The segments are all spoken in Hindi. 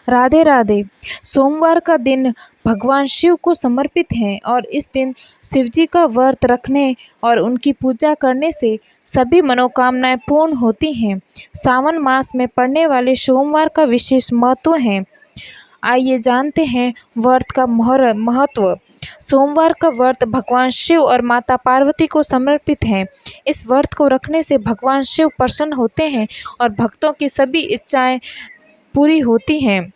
राधे राधे। सोमवार का दिन भगवान शिव को समर्पित है और इस दिन शिव जी का व्रत रखने और उनकी पूजा करने से सभी मनोकामनाएं पूर्ण होती हैं। सावन मास में पड़ने वाले सोमवार का विशेष महत्व है। आइए जानते हैं व्रत का महत्व। सोमवार का व्रत भगवान शिव और माता पार्वती को समर्पित है। इस व्रत को रखने से भगवान शिव प्रसन्न होते हैं और भक्तों की सभी इच्छाएं पूरी होती हैं।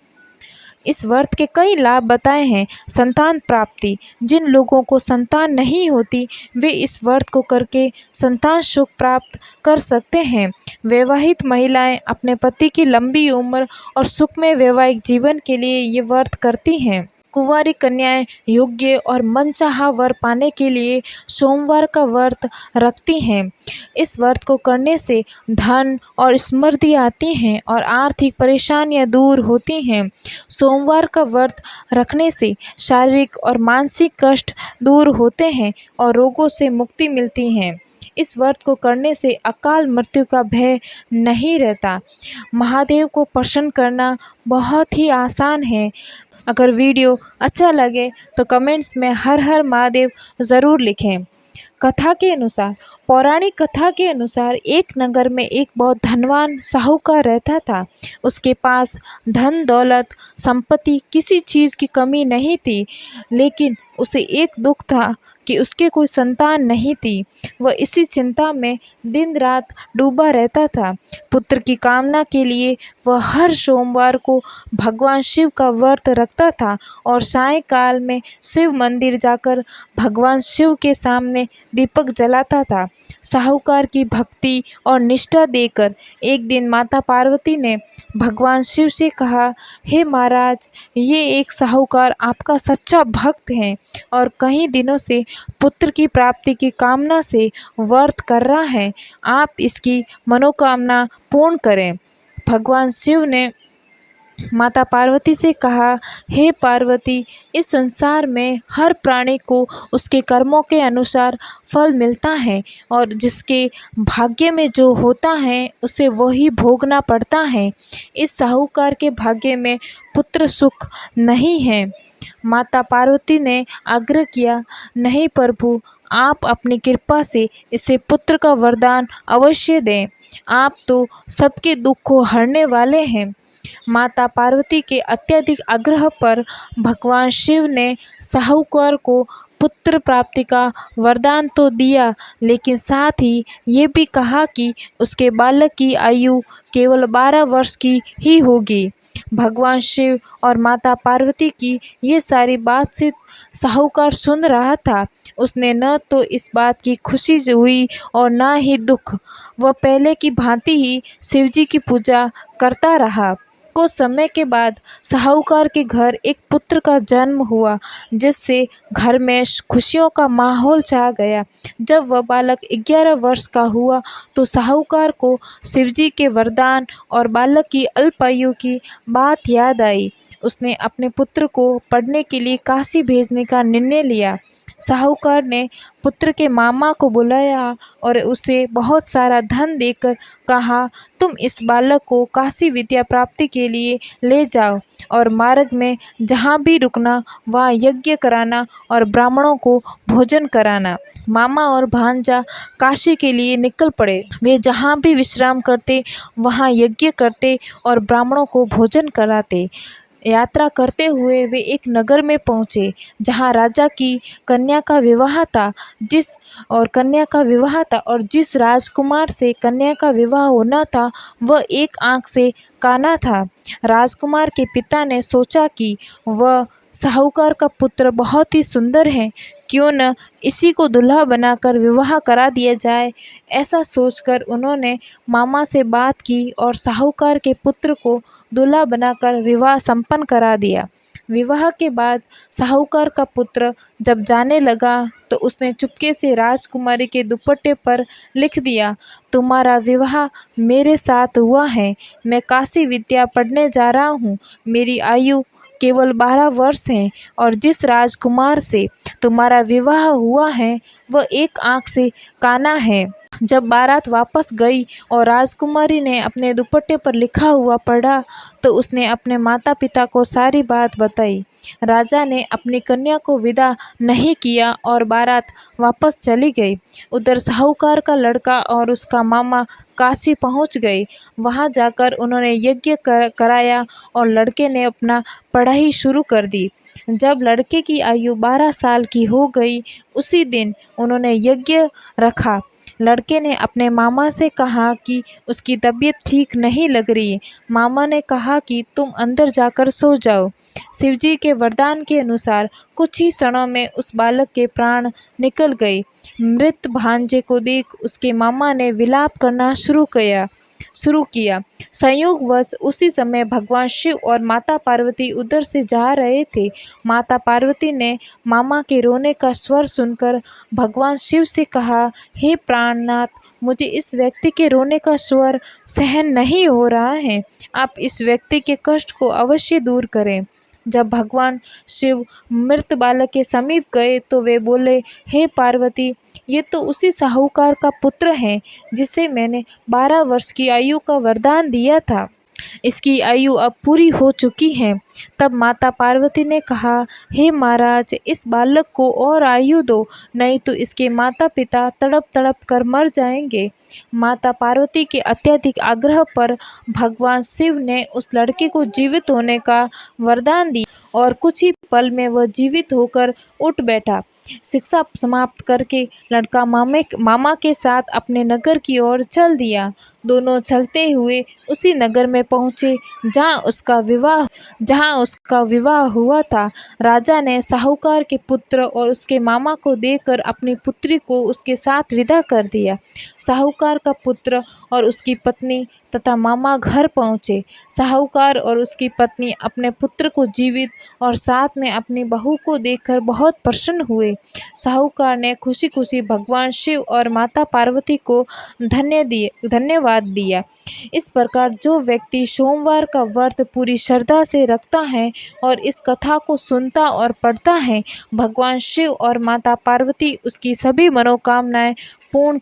इस व्रत के कई लाभ बताए हैं। संतान प्राप्ति, जिन लोगों को संतान नहीं होती वे इस व्रत को करके संतान सुख प्राप्त कर सकते हैं। वैवाहित महिलाएं अपने पति की लंबी उम्र और सुखमय वैवाहिक जीवन के लिए ये व्रत करती हैं। कुंवारी कन्याएं योग्य और मनचाहा वर पाने के लिए सोमवार का व्रत रखती हैं। इस व्रत को करने से धन और समृद्धि आती हैं और आर्थिक परेशानियां दूर होती हैं। सोमवार का व्रत रखने से शारीरिक और मानसिक कष्ट दूर होते हैं और रोगों से मुक्ति मिलती है। इस व्रत को करने से अकाल मृत्यु का भय नहीं रहता। महादेव को प्रसन्न करना बहुत ही आसान है। अगर वीडियो अच्छा लगे तो कमेंट्स में हर हर महादेव ज़रूर लिखें। कथा के अनुसार, पौराणिक कथा के अनुसार एक नगर में एक बहुत धनवान साहूकार रहता था। उसके पास धन दौलत संपत्ति किसी चीज़ की कमी नहीं थी, लेकिन उसे एक दुख था कि उसके कोई संतान नहीं थी। वह इसी चिंता में दिन रात डूबा रहता था। पुत्र की कामना के लिए वह हर सोमवार को भगवान शिव का व्रत रखता था और सायंकाल में शिव मंदिर जाकर भगवान शिव के सामने दीपक जलाता था। साहूकार की भक्ति और निष्ठा देखकर एक दिन माता पार्वती ने भगवान शिव से कहा, हे महाराज, ये एक साहूकार आपका सच्चा भक्त है और कई दिनों से पुत्र की प्राप्ति की कामना से व्रत कर रहा है। आप इसकी मनोकामना पूर्ण करें। भगवान शिव ने माता पार्वती से कहा, हे पार्वती, इस संसार में हर प्राणी को उसके कर्मों के अनुसार फल मिलता है और जिसके भाग्य में जो होता है उसे वही भोगना पड़ता है। इस साहूकार के भाग्य में पुत्र सुख नहीं है। माता पार्वती ने आग्रह किया, नहीं प्रभु, आप अपनी कृपा से इसे पुत्र का वरदान अवश्य दें। आप तो सबके दुख को हरने वाले हैं। माता पार्वती के अत्यधिक आग्रह पर भगवान शिव ने साहूकार को पुत्र प्राप्ति का वरदान तो दिया, लेकिन साथ ही ये भी कहा कि उसके बालक की आयु केवल 12 वर्ष की ही होगी। भगवान शिव और माता पार्वती की ये सारी बातचीत साहूकार सुन रहा था। उसने न तो इस बात की खुशी हुई और न ही दुख। वह पहले की भांति ही शिवजी की पूजा करता रहा। कुछ समय के बाद साहूकार के घर एक पुत्र का जन्म हुआ, जिससे घर में खुशियों का माहौल छा गया। जब वह बालक 11 वर्ष का हुआ तो साहूकार को शिवजी के वरदान और बालक की अल्पायु की बात याद आई। उसने अपने पुत्र को पढ़ने के लिए काशी भेजने का निर्णय लिया। साहूकार ने पुत्र के मामा को बुलाया और उसे बहुत सारा धन देकर कहा, तुम इस बालक को काशी विद्या प्राप्ति के लिए ले जाओ और मार्ग में जहाँ भी रुकना वहाँ यज्ञ कराना और ब्राह्मणों को भोजन कराना। मामा और भांजा काशी के लिए निकल पड़े। वे जहाँ भी विश्राम करते वहाँ यज्ञ करते और ब्राह्मणों को भोजन कराते। यात्रा करते हुए वे एक नगर में पहुँचे जहाँ राजा की कन्या का विवाह था। जिस राजकुमार से कन्या का विवाह होना था वह एक आंख से काना था। राजकुमार के पिता ने सोचा कि वह साहूकार का पुत्र बहुत ही सुंदर है, क्यों न इसी को दूल्हा बनाकर विवाह करा दिया जाए। ऐसा सोचकर उन्होंने मामा से बात की और साहूकार के पुत्र को दूल्हा बनाकर विवाह संपन्न करा दिया। विवाह के बाद साहूकार का पुत्र जब जाने लगा तो उसने चुपके से राजकुमारी के दुपट्टे पर लिख दिया, तुम्हारा विवाह मेरे साथ हुआ है। मैं काशी विद्या पढ़ने जा रहा हूँ। मेरी आयु केवल 12 वर्ष हैं और जिस राजकुमार से तुम्हारा विवाह हुआ है वह एक आंख से काना है। जब बारात वापस गई और राजकुमारी ने अपने दुपट्टे पर लिखा हुआ पढ़ा तो उसने अपने माता पिता को सारी बात बताई। राजा ने अपनी कन्या को विदा नहीं किया और बारात वापस चली गई। उधर साहूकार का लड़का और उसका मामा काशी पहुंच गए। वहां जाकर उन्होंने यज्ञ कराया और लड़के ने अपना पढ़ाई शुरू कर दी। जब लड़के की आयु 12 साल की हो गई उसी दिन उन्होंने यज्ञ रखा। लड़के ने अपने मामा से कहा कि उसकी तबीयत ठीक नहीं लग रही। मामा ने कहा कि तुम अंदर जाकर सो जाओ। शिवजी के वरदान के अनुसार कुछ ही क्षणों में उस बालक के प्राण निकल गए। मृत भांजे को देख उसके मामा ने विलाप करना शुरू किया। संयोगवश उसी समय भगवान शिव और माता पार्वती उधर से जा रहे थे। माता पार्वती ने मामा के रोने का स्वर सुनकर भगवान शिव से कहा, हे प्राणनाथ, मुझे इस व्यक्ति के रोने का स्वर सहन नहीं हो रहा है। आप इस व्यक्ति के कष्ट को अवश्य दूर करें। जब भगवान शिव मृत बालक के समीप गए तो वे बोले, हे पार्वती, ये तो उसी साहूकार का पुत्र है जिसे मैंने 12 वर्ष की आयु का वरदान दिया था। इसकी आयु अब पूरी हो चुकी है। तब माता पार्वती ने कहा, हे महाराज, इस बालक को और आयु दो, नहीं तो इसके माता पिता तड़प तड़प कर मर जाएंगे। माता पार्वती के अत्यधिक आग्रह पर भगवान शिव ने उस लड़के को जीवित होने का वरदान दिया और कुछ ही पल में वह जीवित होकर उठ बैठा। शिक्षा समाप्त करके लड़का मामा के साथ अपने नगर की ओर चल दिया। दोनों चलते हुए उसी नगर में पहुँचे जहाँ उसका विवाह हुआ था। राजा ने साहूकार के पुत्र और उसके मामा को देखकर अपनी पुत्री को उसके साथ विदा कर दिया। साहूकार का पुत्र और उसकी पत्नी तथा मामा घर पहुँचे। साहूकार और उसकी पत्नी अपने पुत्र को जीवित और साथ में अपनी बहू को देखकर बहुत प्रसन्न हुए। साहूकार ने खुशी खुशी भगवान शिव और माता पार्वती को धन्यवाद दिया। इस प्रकार जो व्यक्ति सोमवार का व्रत पूरी श्रद्धा से रखता है और इस कथा को सुनता और पढ़ता है, भगवान शिव और माता पार्वती उसकी सभी मनोकामनाएं पूर्ण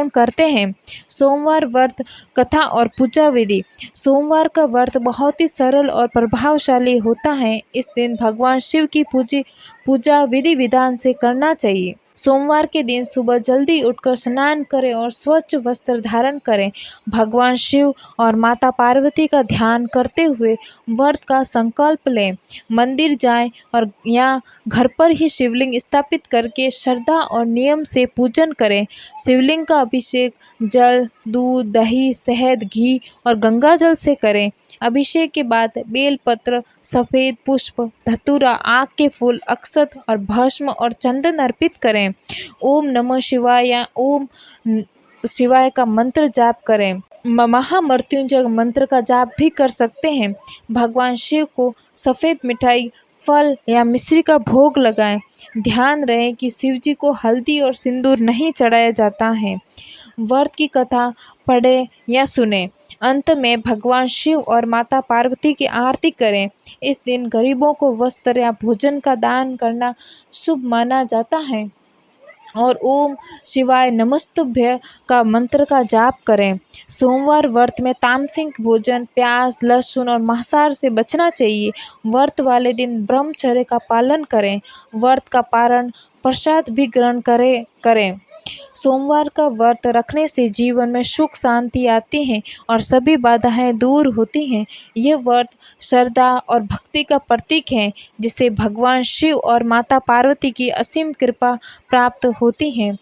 करते हैं। सोमवार व्रत कथा और पूजा विधि। सोमवार का व्रत बहुत ही सरल और प्रभावशाली होता है। इस दिन भगवान शिव की पूजा विधि विधान से करना चाहिए। सोमवार के दिन सुबह जल्दी उठकर स्नान करें और स्वच्छ वस्त्र धारण करें। भगवान शिव और माता पार्वती का ध्यान करते हुए व्रत का संकल्प लें। मंदिर जाएं और या घर पर ही शिवलिंग स्थापित करके श्रद्धा और नियम से पूजन करें। शिवलिंग का अभिषेक जल, दूध, दही, शहद, घी और गंगा जल से करें। अभिषेक के बाद बेलपत्र, सफ़ेद पुष्प, धतूरा, आक के फूल, अक्षत और भस्म और चंदन अर्पित करें। ओम नमः शिवाय या ओम शिवाय का मंत्र जाप करें। महामृत्युंजय मंत्र का जाप भी कर सकते हैं। भगवान शिव को सफ़ेद मिठाई, फल या मिश्री का भोग लगाएं। ध्यान रहे कि शिवजी को हल्दी और सिंदूर नहीं चढ़ाया जाता है। व्रत की कथा पढ़ें या सुनें। अंत में भगवान शिव और माता पार्वती की आरती करें। इस दिन गरीबों को वस्त्र या भोजन का दान करना शुभ माना जाता है और ओम शिवाय नमस्तुभ्य का मंत्र का जाप करें। सोमवार व्रत में तामसिक भोजन, प्याज, लहसुन और मांसाहार से बचना चाहिए। व्रत वाले दिन ब्रह्मचर्य का पालन करें। व्रत का पारण प्रसाद भी ग्रहण करें। सोमवार का व्रत रखने से जीवन में सुख शांति आती है और सभी बाधाएं दूर होती हैं। यह व्रत श्रद्धा और भक्ति का प्रतीक है जिससे भगवान शिव और माता पार्वती की असीम कृपा प्राप्त होती है।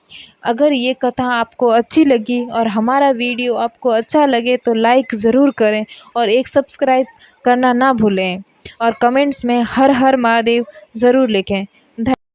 अगर ये कथा आपको अच्छी लगी और हमारा वीडियो आपको अच्छा लगे तो लाइक ज़रूर करें और एक सब्सक्राइब करना ना भूलें और कमेंट्स में हर हर महादेव ज़रूर लिखें।